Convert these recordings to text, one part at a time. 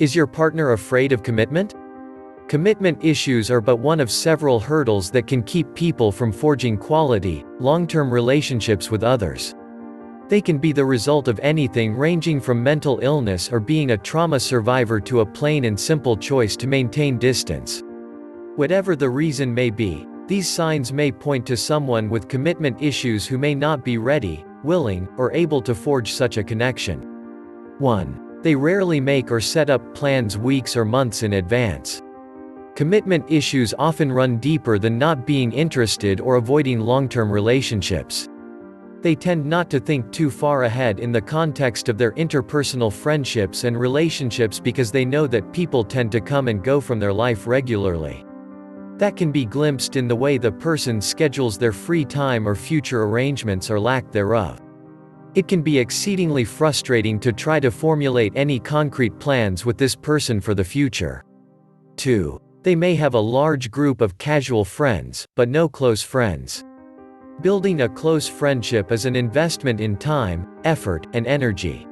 Is your partner afraid of commitment? Commitment issues are but one of several hurdles that can keep people from forging quality, long-term relationships with others. They can be the result of anything ranging from mental illness or being a trauma survivor to a plain and simple choice to maintain distance. Whatever the reason may be, these signs may point to someone with commitment issues who may not be ready, willing, or able to forge such a connection. 1. They rarely make or set up plans weeks or months in advance. Commitment issues often run deeper than not being interested or avoiding long-term relationships. They tend not to think too far ahead in the context of their interpersonal friendships and relationships because they know that people tend to come and go from their life regularly. That can be glimpsed in the way the person schedules their free time or future arrangements or lack thereof. It can be exceedingly frustrating to try to formulate any concrete plans with this person for the future. 2. They may have a large group of casual friends, but no close friends. Building a close friendship is an investment in time, effort, and energy.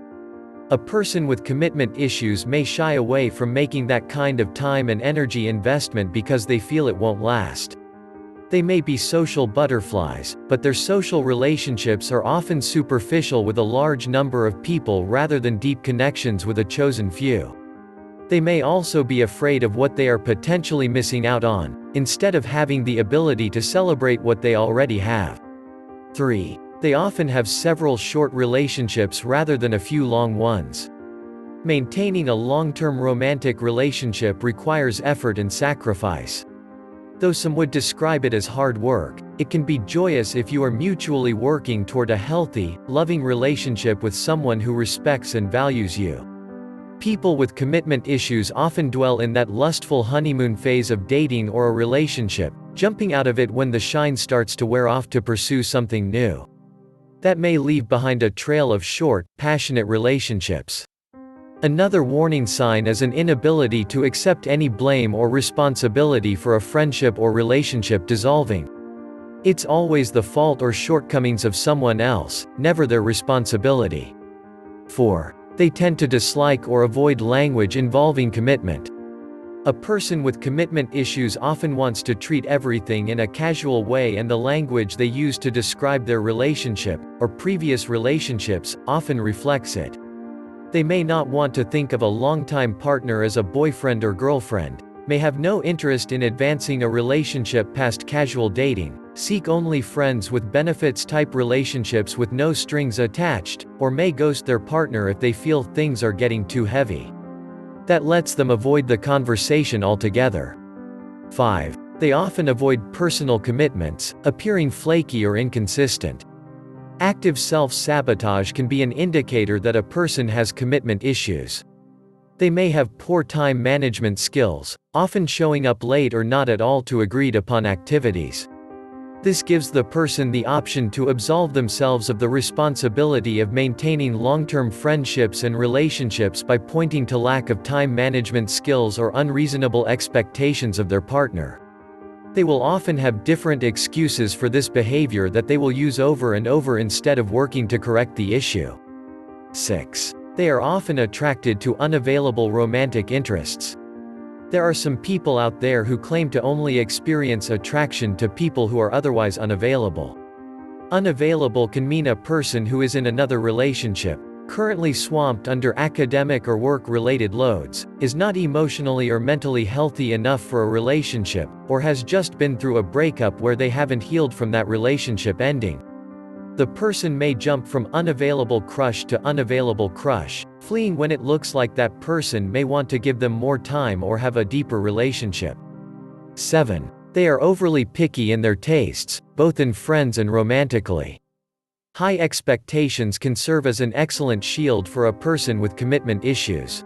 A person with commitment issues may shy away from making that kind of time and energy investment because they feel it won't last. They may be social butterflies, but their social relationships are often superficial with a large number of people rather than deep connections with a chosen few. They may also be afraid of what they are potentially missing out on, instead of having the ability to celebrate what they already have. 3. They often have several short relationships rather than a few long ones. Maintaining a long-term romantic relationship requires effort and sacrifice. Though some would describe it as hard work, it can be joyous if you are mutually working toward a healthy, loving relationship with someone who respects and values you. People with commitment issues often dwell in that lustful honeymoon phase of dating or a relationship, jumping out of it when the shine starts to wear off to pursue something new. That may leave behind a trail of short, passionate relationships. Another warning sign is an inability to accept any blame or responsibility for a friendship or relationship dissolving. It's always the fault or shortcomings of someone else, never their responsibility. 4. They tend to dislike or avoid language involving commitment. A person with commitment issues often wants to treat everything in a casual way, and the language they use to describe their relationship, or previous relationships, often reflects it. They may not want to think of a longtime partner as a boyfriend or girlfriend, may have no interest in advancing a relationship past casual dating, seek only friends with benefits type relationships with no strings attached, or may ghost their partner if they feel things are getting too heavy. That lets them avoid the conversation altogether. 5. They often avoid personal commitments, appearing flaky or inconsistent. Active self-sabotage can be an indicator that a person has commitment issues. They may have poor time management skills, often showing up late or not at all to agreed-upon activities. This gives the person the option to absolve themselves of the responsibility of maintaining long-term friendships and relationships by pointing to lack of time management skills or unreasonable expectations of their partner. They will often have different excuses for this behavior that they will use over and over instead of working to correct the issue. 6. They are often attracted to unavailable romantic interests. There are some people out there who claim to only experience attraction to people who are otherwise unavailable. Unavailable can mean a person who is in another relationship, currently swamped under academic or work-related loads, is not emotionally or mentally healthy enough for a relationship, or has just been through a breakup where they haven't healed from that relationship ending. The person may jump from unavailable crush to unavailable crush, fleeing when it looks like that person may want to give them more time or have a deeper relationship. 7. They are overly picky in their tastes, both in friends and romantically. High expectations can serve as an excellent shield for a person with commitment issues.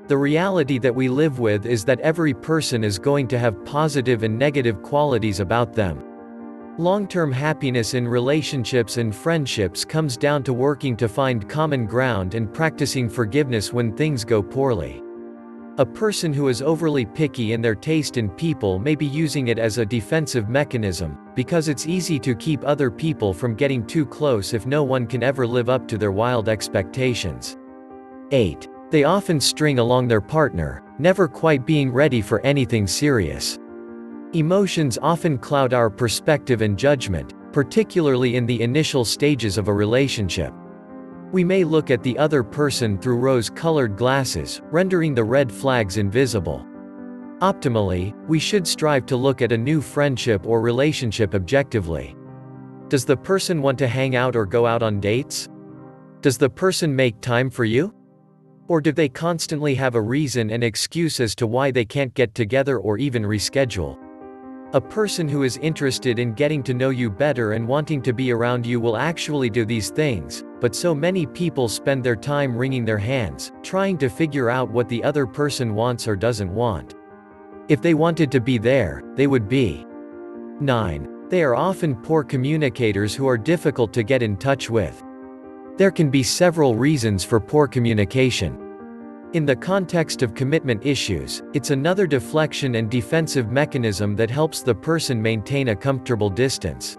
The reality that we live with is that every person is going to have positive and negative qualities about them. Long-term happiness in relationships and friendships comes down to working to find common ground and practicing forgiveness when things go poorly. A person who is overly picky in their taste in people may be using it as a defensive mechanism, because it's easy to keep other people from getting too close if no one can ever live up to their wild expectations. 8. They often string along their partner, never quite being ready for anything serious. Emotions often cloud our perspective and judgment, particularly in the initial stages of a relationship. We may look at the other person through rose-colored glasses, rendering the red flags invisible. Optimally, we should strive to look at a new friendship or relationship objectively. Does the person want to hang out or go out on dates? Does the person make time for you? Or do they constantly have a reason and excuse as to why they can't get together or even reschedule? A person who is interested in getting to know you better and wanting to be around you will actually do these things, but so many people spend their time wringing their hands, trying to figure out what the other person wants or doesn't want. If they wanted to be there, they would be. 9. They are often poor communicators who are difficult to get in touch with. There can be several reasons for poor communication. In the context of commitment issues, it's another deflection and defensive mechanism that helps the person maintain a comfortable distance.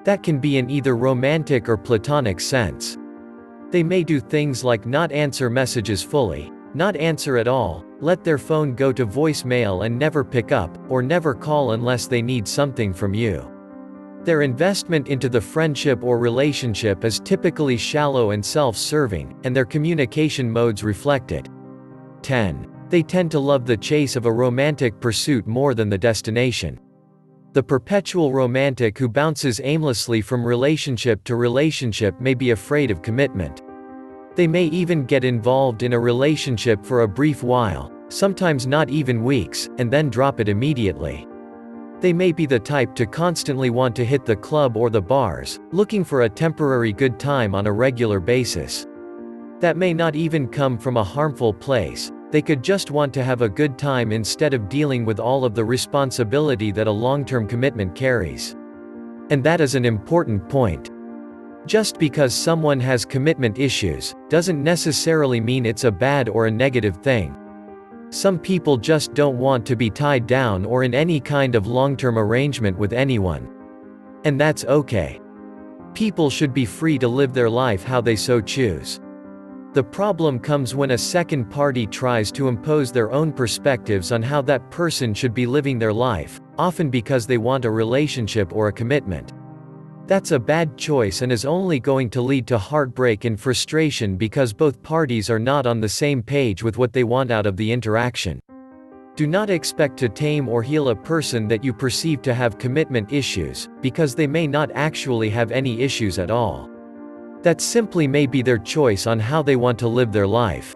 That can be in either romantic or platonic sense. They may do things like not answer messages fully, not answer at all, let their phone go to voicemail and never pick up, or never call unless they need something from you. Their investment into the friendship or relationship is typically shallow and self-serving, and their communication modes reflect it. 10. They tend to love the chase of a romantic pursuit more than the destination. The perpetual romantic who bounces aimlessly from relationship to relationship may be afraid of commitment. They may even get involved in a relationship for a brief while, sometimes not even weeks, and then drop it immediately. They may be the type to constantly want to hit the club or the bars, looking for a temporary good time on a regular basis. That may not even come from a harmful place, they could just want to have a good time instead of dealing with all of the responsibility that a long-term commitment carries. And that is an important point. Just because someone has commitment issues, doesn't necessarily mean it's a bad or a negative thing. Some people just don't want to be tied down or in any kind of long-term arrangement with anyone. And that's okay. People should be free to live their life how they so choose. The problem comes when a second party tries to impose their own perspectives on how that person should be living their life, often because they want a relationship or a commitment. That's a bad choice and is only going to lead to heartbreak and frustration because both parties are not on the same page with what they want out of the interaction. Do not expect to tame or heal a person that you perceive to have commitment issues, because they may not actually have any issues at all. That simply may be their choice on how they want to live their life.